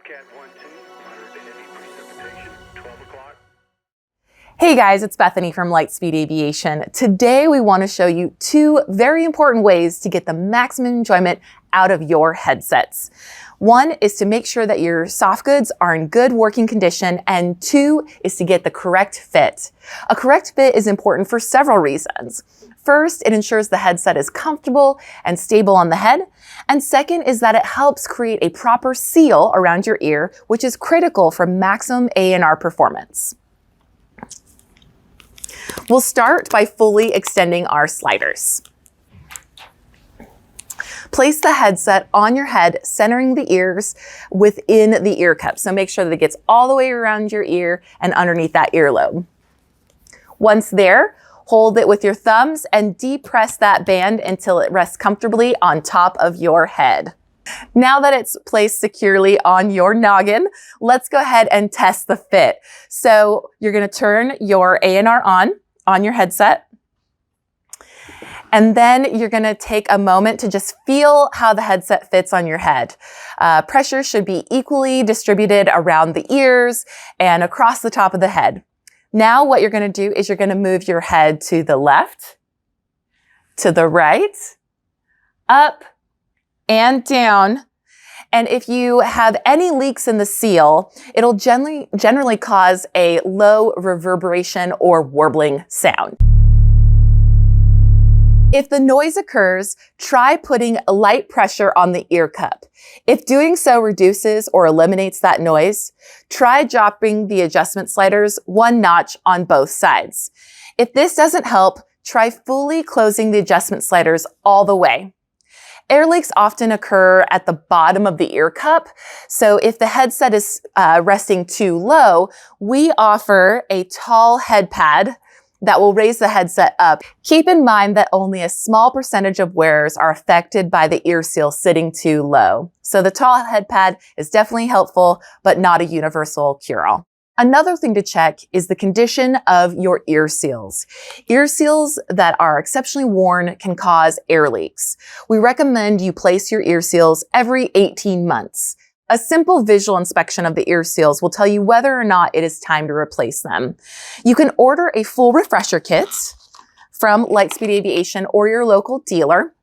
Cat 1-2, moderate to heavy precipitation, 12 o'clock. Hey guys, it's Bethany from Lightspeed Aviation. Today we want to show you two very important ways to get the maximum enjoyment out of your headsets. One is to make sure that your soft goods are in good working condition, and two is to get the correct fit. A correct fit is important for several reasons. First, it ensures the headset is comfortable and stable on the head. And second is that it helps create a proper seal around your ear, which is critical for maximum ANR performance. We'll start by fully extending our sliders. Place the headset on your head, centering the ears within the ear cup. So make sure that it gets all the way around your ear and underneath that earlobe. Once there, hold it with your thumbs and depress that band until it rests comfortably on top of your head. Now that it's placed securely on your noggin, let's go ahead and test the fit. So you're going to turn your ANR on your headset. And then you're going to take a moment to just feel how the headset fits on your head. Pressure should be equally distributed around the ears and across the top of the head. Now what you're going to do is you're going to move your head to the left, to the right, up, and down. And if you have any leaks in the seal, it'll generally cause a low reverberation or warbling sound. If the noise occurs, try putting light pressure on the ear cup. If doing so reduces or eliminates that noise, try dropping the adjustment sliders one notch on both sides. If this doesn't help, try fully closing the adjustment sliders all the way. Air leaks often occur at the bottom of the ear cup, so if the headset is resting too low, we offer a tall head pad that will raise the headset up. Keep in mind that only a small percentage of wearers are affected by the ear seal sitting too low. So the tall head pad is definitely helpful, but not a universal cure-all. Another thing to check is the condition of your ear seals. Ear seals that are exceptionally worn can cause air leaks. We recommend you place your ear seals every 18 months. A simple visual inspection of the ear seals will tell you whether or not it is time to replace them. You can order a full refresher kit from Lightspeed Aviation or your local dealer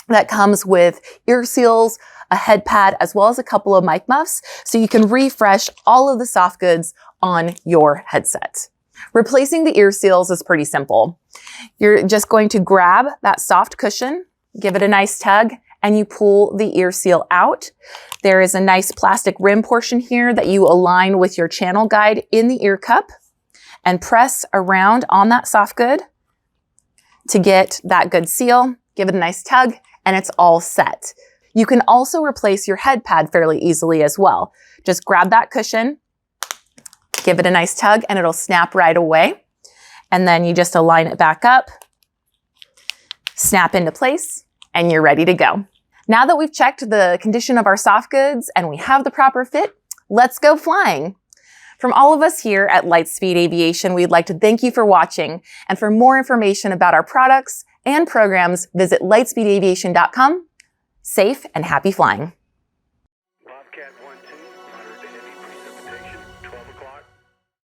that comes with ear seals, a head pad, as well as a couple of mic muffs, so you can refresh all of the soft goods on your headset. Replacing the ear seals is pretty simple. You're just going to grab that soft cushion, give it a nice tug, and you pull the ear seal out. There is a nice plastic rim portion here that you align with your channel guide in the ear cup and press around on that soft good to get that good seal. Give it a nice tug and it's all set. You can also replace your head pad fairly easily as well. Just grab that cushion, give it a nice tug, and it'll snap right away. And then you just align it back up, snap into place, and you're ready to go. Now that we've checked the condition of our soft goods and we have the proper fit, let's go flying. From all of us here at Lightspeed Aviation, we'd like to thank you for watching. And for more information about our products and programs, visit lightspeedaviation.com. Safe and happy flying.